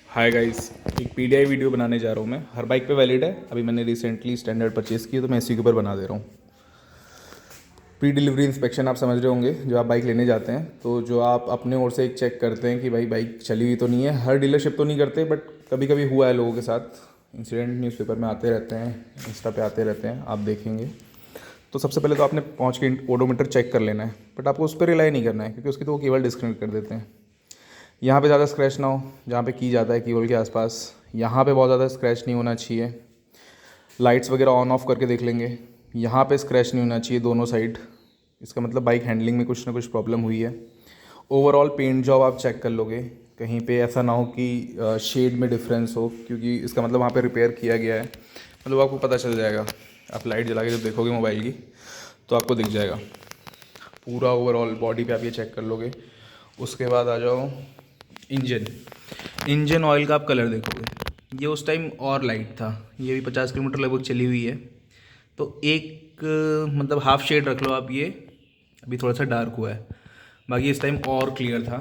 Hi guys, एक PDI video बनाने जा रहा हूँ मैं। हर बाइक पे वैलिड है। अभी मैंने रिसेंटली स्टैंडर्ड परचेज़ की है तो मैं इसी के ऊपर बना दे रहा हूँ। प्री डिलीवरी इंस्पेक्शन आप समझ रहे होंगे, जो आप बाइक लेने जाते हैं तो जो आप अपने ओर से एक चेक करते हैं कि भाई बाइक चली हुई तो नहीं है। हर डीलरशिप तो नहीं करते, बट कभी कभी हुआ है लोगों के साथ। इंसिडेंट न्यूज़पेपर में आते रहते हैं, इंस्टा पे आते रहते हैं, आप देखेंगे। तो सबसे पहले तो आपने पहुँच के ओडोमीटर चेक कर लेना है, बट आपको उस पर रिलाई नहीं करना है क्योंकि उसकी तो वो केवल डिस्कनेक्ट कर देते हैं। यहाँ पे ज़्यादा स्क्रैच ना हो, जहाँ पे की जाता है कीबोर्ड के आसपास, यहाँ पे बहुत ज़्यादा स्क्रैच नहीं होना चाहिए। लाइट्स वगैरह ऑन ऑफ करके देख लेंगे, यहाँ पे स्क्रैच नहीं होना चाहिए दोनों साइड। इसका मतलब बाइक हैंडलिंग में कुछ ना कुछ प्रॉब्लम हुई है। ओवरऑल पेंट जॉब आप चेक कर लोगे, कहीं पे ऐसा ना हो कि शेड में डिफरेंस हो, क्योंकि इसका मतलब वहाँ पे रिपेयर किया गया है। मतलब आपको पता चल जाएगा। आप लाइट जला के जब देखोगे मोबाइल की तो आपको दिख जाएगा। पूरा ओवरऑल बॉडी पे आप ये चेक कर लोगे। उसके बाद आ जाओ इंजन ऑयल का आप कलर देखोगे। ये उस टाइम और लाइट था, ये भी 50 किलोमीटर लगभग चली हुई है। तो एक मतलब हाफ शेड रख लो आप, ये अभी थोड़ा सा डार्क हुआ है, बाकी इस टाइम और क्लियर था।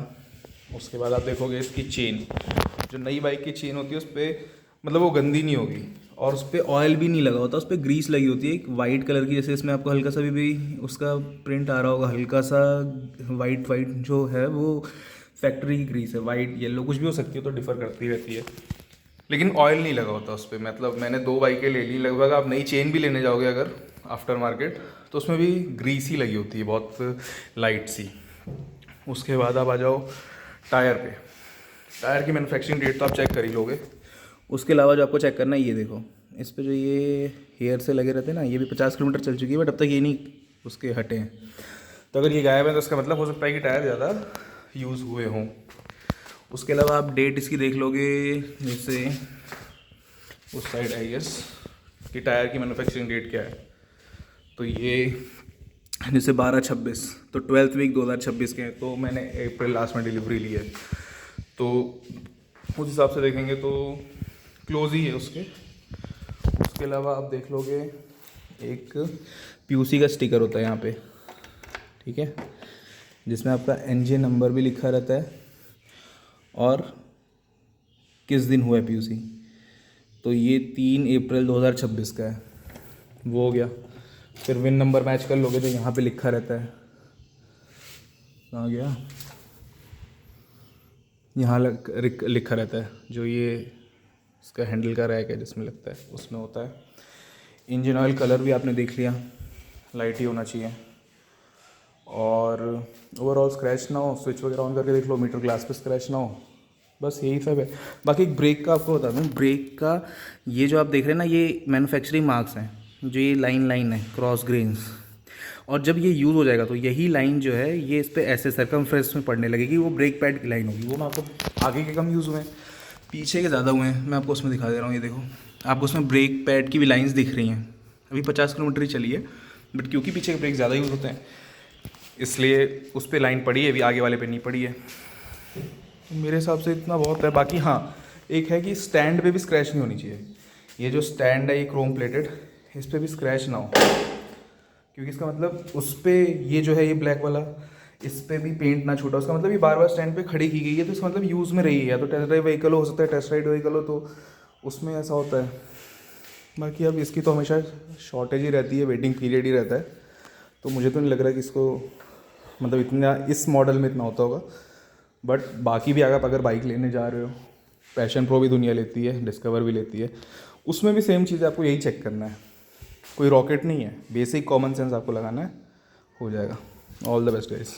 उसके बाद आप देखोगे इसकी चेन, जो नई बाइक की चेन होती है उस पर मतलब वो गंदी नहीं होगी, और उस पर ऑयल भी नहीं लगा होता, उस पर ग्रीस लगी होती है एक वाइट कलर की। जैसे इसमें आपको हल्का सा भी उसका प्रिंट आ रहा होगा, हल्का सा वाइट वाइट जो है वो फैक्ट्री की ग्रीस है। वाइट येलो कुछ भी हो सकती है, तो डिफ़र करती रहती है, लेकिन ऑयल नहीं लगा होता उस पर। मतलब मैंने 2 बाइकें ले ली लगभग। आप नई चेन भी लेने जाओगे अगर आफ्टर मार्केट, तो उसमें भी ग्रीस ही लगी होती है, बहुत लाइट सी। उसके बाद आप आ जाओ टायर पे। टायर की मैन्युफैक्चरिंग डेट तो आप चेक कर ही लोगे। उसके अलावा जो आपको चेक करना है, ये देखो, इस पे जो ये हेयर से लगे रहते हैं ना, ये भी 50 किलोमीटर चल चुकी है, बट अब तक ये नहीं उसके हटे हैं। तो अगर ये गायब है तो उसका मतलब हो सकता है कि टायर ज़्यादा यूज़ हुए हों। उसके अलावा आप डेट इसकी देख लोगे, जैसे उस साइड आई गेस कि टायर की मैन्युफैक्चरिंग डेट क्या है। तो ये जैसे 12/26, तो 12th वीक 2026 के हैं, तो मैंने अप्रैल लास्ट में डिलीवरी ली है, तो उस हिसाब से देखेंगे तो क्लोज ही है उसके। उसके अलावा आप देख लोगे एक पीयूसी का स्टिकर होता है यहाँ पे, ठीक है, जिसमें आपका एनजे नंबर भी लिखा रहता है और किस दिन हुआ है पीयूसी। तो ये 3 अप्रैल 2026 का है, वो हो गया। फिर विन नंबर मैच कर लोगे तो यहाँ पे लिखा रहता है, कहाँ गया, यहाँ लिखा रहता है, जो ये इसका हैंडल का रैक है जिसमें लगता है, उसमें होता है। इंजन ऑयल कलर भी आपने देख लिया, लाइट ही होना चाहिए। और ओवरऑल स्क्रैच ना हो, स्विच वगैरह ऑन करके देख लो, मीटर ग्लास पे स्क्रैच ना हो, बस यही सब है। बाकी ब्रेक का आपको बता दूँ, ब्रेक का ये जो आप देख रहे हैं ना, ये मैन्युफैक्चरिंग मार्क्स हैं, जो ये लाइन है क्रॉस ग्रेन्स। और जब ये यूज़ हो जाएगा तो यही लाइन जो है ये इस पर ऐसे सर्कमफ्रेंस में पड़ने लगेगी, वो ब्रेक पैड की लाइन होगी। वो मैं आपको आगे के कम यूज़ हुए हैं, पीछे के ज़्यादा हुए हैं, मैं आपको उसमें दिखा दे रहा हूँ। ये देखो, आपको उसमें ब्रेक पैड की भी लाइन्स दिख रही हैं। अभी 50 किलोमीटर ही चली है, बट क्योंकि पीछे के ब्रेक ज़्यादा यूज़ होते हैं इसलिए उस पर लाइन पड़ी है, अभी आगे वाले पे नहीं पड़ी है। मेरे हिसाब से इतना बहुत है। बाकी हाँ, एक है कि स्टैंड पे भी स्क्रैच नहीं होनी चाहिए। ये जो स्टैंड है ये क्रोम प्लेटेड, इस पर भी स्क्रैच ना हो, क्योंकि इसका मतलब उस पर ये जो है ये ब्लैक वाला, इस पर भी पेंट ना छूटा। उसका मतलब ये बार बार स्टैंड पे खड़ी की गई है, तो इसका मतलब यूज़ में रही है। या तो टेस्ट ड्राइव व्हीकल हो सकता है, टेस्ट राइड व्हीकल हो, तो उसमें ऐसा होता है। बाकी अब इसकी तो हमेशा शॉर्टेज ही रहती है, वेटिंग पीरियड ही रहता है, तो मुझे तो नहीं लग रहा कि इसको मतलब इतना इस मॉडल में इतना होता होगा। बट बाकी भी अगर बाइक लेने जा रहे हो, पैशन प्रो भी दुनिया लेती है, डिस्कवर भी लेती है, उसमें भी सेम चीज़ आपको यही चेक करना है। कोई रॉकेट नहीं है, बेसिक कॉमन सेंस आपको लगाना है, हो जाएगा। All the best guys.